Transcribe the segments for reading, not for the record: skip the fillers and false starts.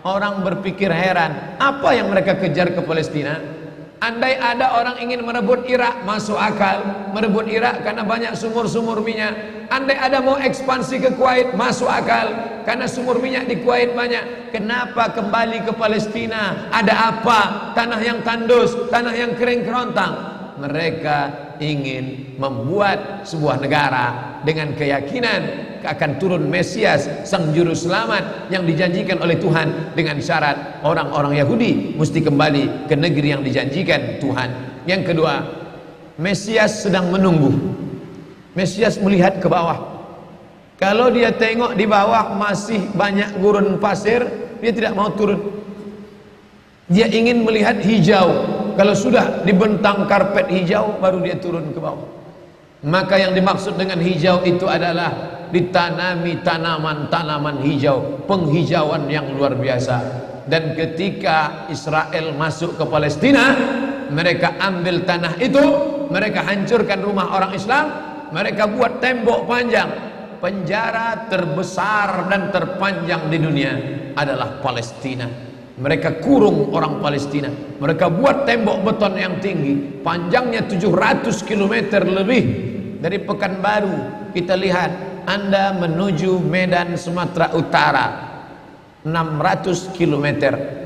Orang berpikir heran, apa yang mereka kejar ke Palestina? Andai ada orang ingin merebut Irak, masuk akal. Merebut Irak karena banyak sumur-sumur minyak. Andai ada mau ekspansi ke Kuwait, masuk akal, karena sumur minyak di Kuwait banyak. Kenapa kembali ke Palestina? Ada apa? Tanah yang tandus, tanah yang kering kerontang. Mereka ingin membuat sebuah negara dengan keyakinan akan turun Mesias, sang juru selamat yang dijanjikan oleh Tuhan, dengan syarat orang-orang Yahudi mesti kembali ke negeri yang dijanjikan Tuhan. Yang kedua, Mesias sedang menunggu. Mesias melihat ke bawah. Kalau dia tengok di bawah masih banyak gurun pasir, dia tidak mau turun. Dia ingin melihat hijau. Kalau sudah dibentang karpet hijau, baru dia turun ke bawah. Maka yang dimaksud dengan hijau itu adalah ditanami tanaman-tanaman hijau, penghijauan yang luar biasa. Dan ketika Israel masuk ke Palestina, mereka ambil tanah itu, mereka hancurkan rumah orang Islam, mereka buat tembok panjang. Penjara terbesar dan terpanjang di dunia adalah Palestina. Mereka kurung orang Palestina. Mereka buat tembok beton yang tinggi, panjangnya 700 km lebih. Dari Pekanbaru kita lihat, Anda menuju Medan Sumatera Utara 600 km.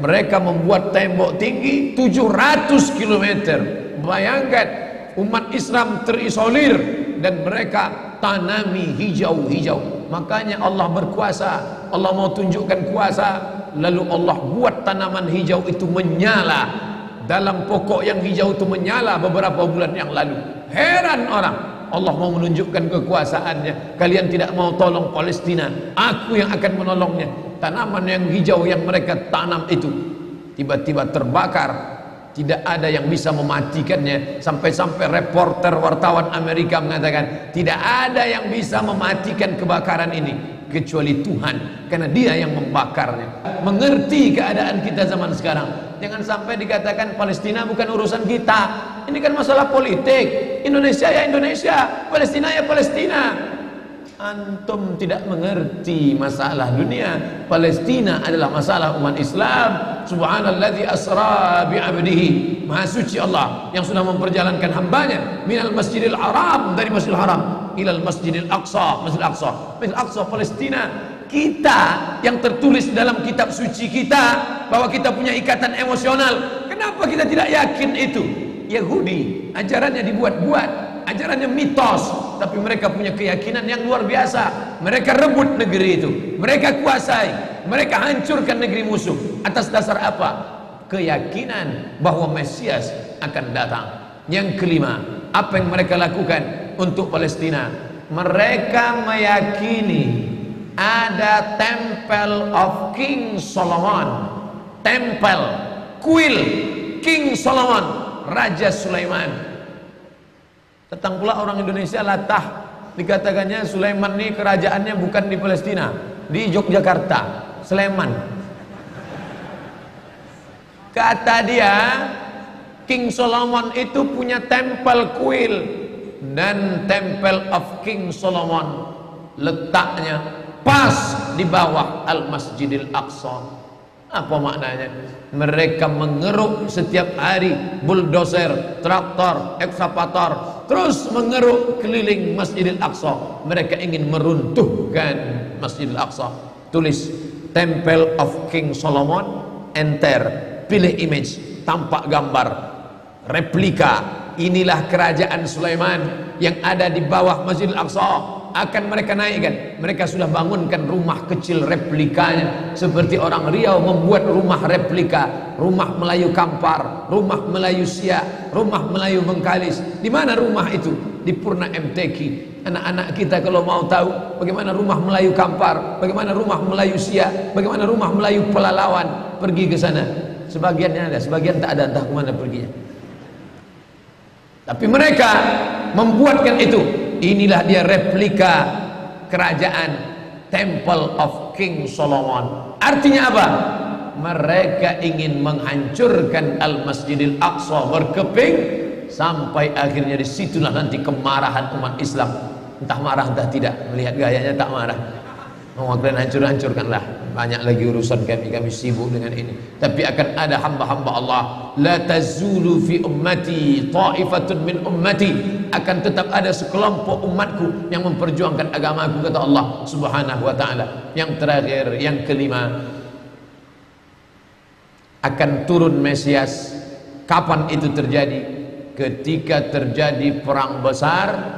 Mereka membuat tembok tinggi 700 km. Bayangkan, umat Islam terisolir dan mereka tanami hijau-hijau. Makanya Allah berkuasa. Allah mau tunjukkan kuasa, lalu Allah buat tanaman hijau itu menyala. Dalam pokok yang hijau itu menyala beberapa bulan yang lalu. Heran orang, Allah mau menunjukkan kekuasaannya. Kalian tidak mau tolong Palestina, aku yang akan menolongnya. Tanaman yang hijau yang mereka tanam itu tiba-tiba terbakar. Tidak ada yang bisa mematikannya. Sampai-sampai reporter wartawan Amerika mengatakan, tidak ada yang bisa mematikan kebakaran ini kecuali Tuhan, karena Dia yang membakarnya. Mengerti keadaan kita zaman sekarang. Jangan sampai dikatakan Palestina bukan urusan kita. Ini kan masalah politik. Indonesia ya Indonesia, Palestina ya Palestina. Antum tidak mengerti masalah dunia. Palestina adalah masalah umat Islam. Subhanalladzi asra bi'abdihi. Maha suci Allah yang sudah memperjalankan hambanya minal masjidil haram, dari masjidil haram, ilal masjidil aqsa, masjidil aqsa, masjidil aqsa Palestina. Kita yang tertulis dalam kitab suci kita bahwa kita punya ikatan emosional. Kenapa kita tidak yakin itu? Yahudi ajarannya dibuat-buat, ajarannya mitos, tapi mereka punya keyakinan yang luar biasa. Mereka rebut negeri itu, mereka kuasai, mereka hancurkan negeri musuh. Atas dasar apa? Keyakinan bahwa Mesias akan datang. Yang kelima, apa yang mereka lakukan untuk Palestina? Mereka meyakini ada Temple of King Solomon, tempel kuil King Solomon, Raja Sulaiman. Datang pula orang Indonesia latah, dikatakannya Sulaiman ini kerajaannya bukan di Palestina, di Yogyakarta, Sleman. Kata dia, King Solomon itu punya tempel kuil, dan Temple of King Solomon letaknya pas di bawah Al-Masjidil Aqsa. Apa maknanya? Mereka mengeruk setiap hari bulldozer, traktor, ekskavator, terus mengeruk keliling Masjidil Aqsa. Mereka ingin meruntuhkan Masjidil Aqsa. Tulis Temple of King Solomon, enter, pilih image, tampak gambar replika. Inilah kerajaan Sulaiman yang ada di bawah Masjidil Aqsa. Akan mereka naikkan. Mereka sudah bangunkan rumah kecil replikanya, seperti orang Riau membuat rumah replika, rumah Melayu Kampar, rumah Melayu Siak, rumah Melayu Bengkalis. Di mana rumah itu? Di Purna MTQ. Anak-anak kita kalau mau tahu bagaimana rumah Melayu Kampar, bagaimana rumah Melayu Siak, bagaimana rumah Melayu Pelalawan, pergi ke sana. Sebagiannya ada, sebagian tak ada, entah kemana perginya. Tapi mereka membuatkan itu. Inilah dia replika kerajaan Temple of King Solomon. Artinya apa? Mereka ingin menghancurkan Al-Masjidil Aqsa berkeping, sampai akhirnya disitulah nanti kemarahan umat Islam. Entah marah entah tidak, melihat gayanya tak marah. Oh, kalian hancur-hancurkanlah. Banyak lagi urusan kami sibuk dengan ini. Tapi akan ada hamba-hamba Allah. La tazulu fi ummati ta'ifatun min ummati. Akan tetap ada sekelompok umatku yang memperjuangkan agamaku, kata Allah Subhanahu wa ta'ala. Yang terakhir, yang kelima, akan turun Mesias. Kapan itu terjadi? Ketika terjadi perang besar.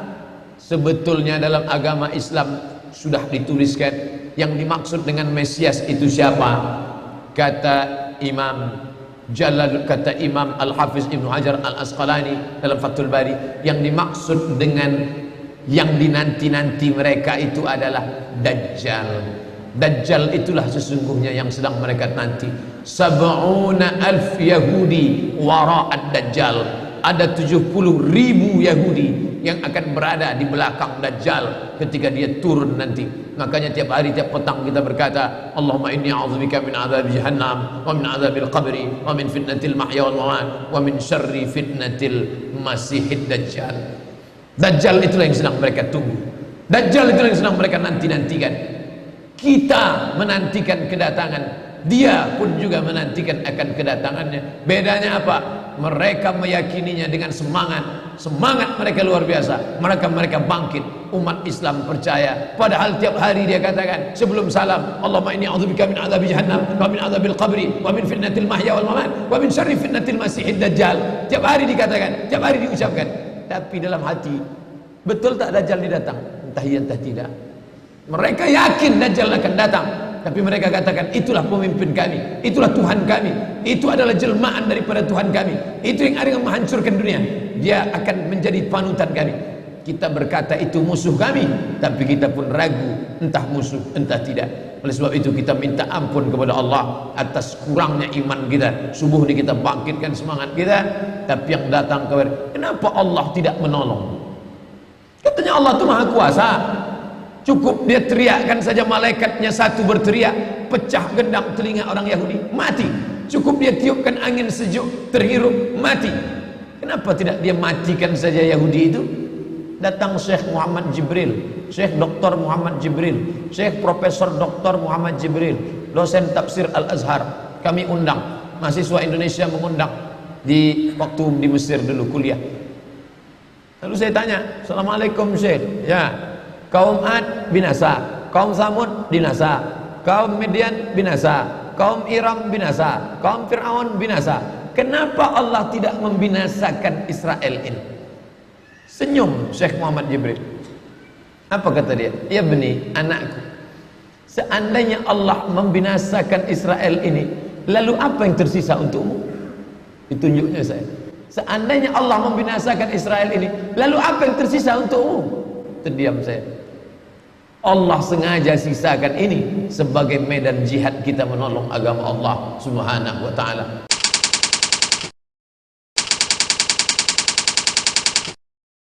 Sebetulnya dalam agama Islam sudah dituliskan yang dimaksud dengan Mesias itu siapa. Kata Imam Al-Hafiz Ibnu Hajar Al-Asqalani dalam Fathul Bari, yang dimaksud dengan yang dinanti-nanti mereka itu adalah Dajjal. Dajjal itulah sesungguhnya yang sedang mereka nanti. 70,000 Yahudi wara'ad Dajjal. Ada 70.000 Yahudi yang akan berada di belakang Dajjal ketika dia turun nanti. Makanya tiap hari, tiap petang kita berkata, Allahumma inni a'udzubika min adzabi jahannam wa min adzabil qabri wa min fitnatil mahya wal mamat wa min syarri fitnatil masihid Dajjal. Dajjal itulah yang sedang mereka tunggu. Dajjal itulah yang sedang mereka nanti-nantikan. Kita menantikan kedatangan, dia pun juga menantikan akan kedatangannya. Bedanya apa? Mereka meyakininya dengan semangat mereka luar biasa. Mereka bangkit. Umat Islam percaya. Padahal tiap hari dia katakan sebelum salam, Allahumma inni a'udzubika min adzabi jahannam wa min adzabil qabri wa min fitnatil mahya wal mamat wa min syarri fitnatil masihid dajjal. Tiap hari dikatakan, tiap hari diucapkan. Tapi dalam hati, betul tak Dajjal datang? Entah iya entah tidak. Mereka yakin Dajjal akan datang, tapi mereka katakan itulah pemimpin kami, itulah Tuhan kami, itu adalah jelmaan daripada Tuhan kami, itu yang ada yang menghancurkan dunia, dia akan menjadi panutan kami. Kita berkata itu musuh kami, tapi kita pun ragu entah musuh entah tidak. Oleh sebab itu kita minta ampun kepada Allah atas kurangnya iman kita. Subuh ini kita bangkitkan semangat kita, tapi yang datang kepada, kenapa Allah tidak menolong? Katanya Allah itu maha kuasa. Cukup dia teriakkan saja, malaikatnya satu berteriak, pecah gendang telinga orang Yahudi, mati. Cukup dia tiupkan angin sejuk, terhirup, mati. Kenapa tidak dia matikan saja Yahudi itu? Datang Syekh Muhammad Jibril, Syekh Dr. Muhammad Jibril, Syekh Profesor Dr. Muhammad Jibril, dosen tafsir Al-Azhar. Kami undang, mahasiswa Indonesia mengundang di waktu di Mesir dulu kuliah. Lalu saya tanya, Assalamualaikum Syekh. Ya, kaum Ad binasa, kaum Samud binasa, kaum Midian binasa, kaum Iram binasa, kaum Fir'aun binasa. Kenapa Allah tidak membinasakan Israel ini? Senyum Syekh Muhammad Jibril. Apa kata dia? Ya beni, anakku, seandainya Allah membinasakan Israel ini, lalu apa yang tersisa untukmu? Ditunjuknya saya. Seandainya Allah membinasakan Israel ini, lalu apa yang tersisa untukmu? Terdiam saya. Allah sengaja sisakan ini sebagai medan jihad kita menolong agama Allah Subhanahu wa ta'ala.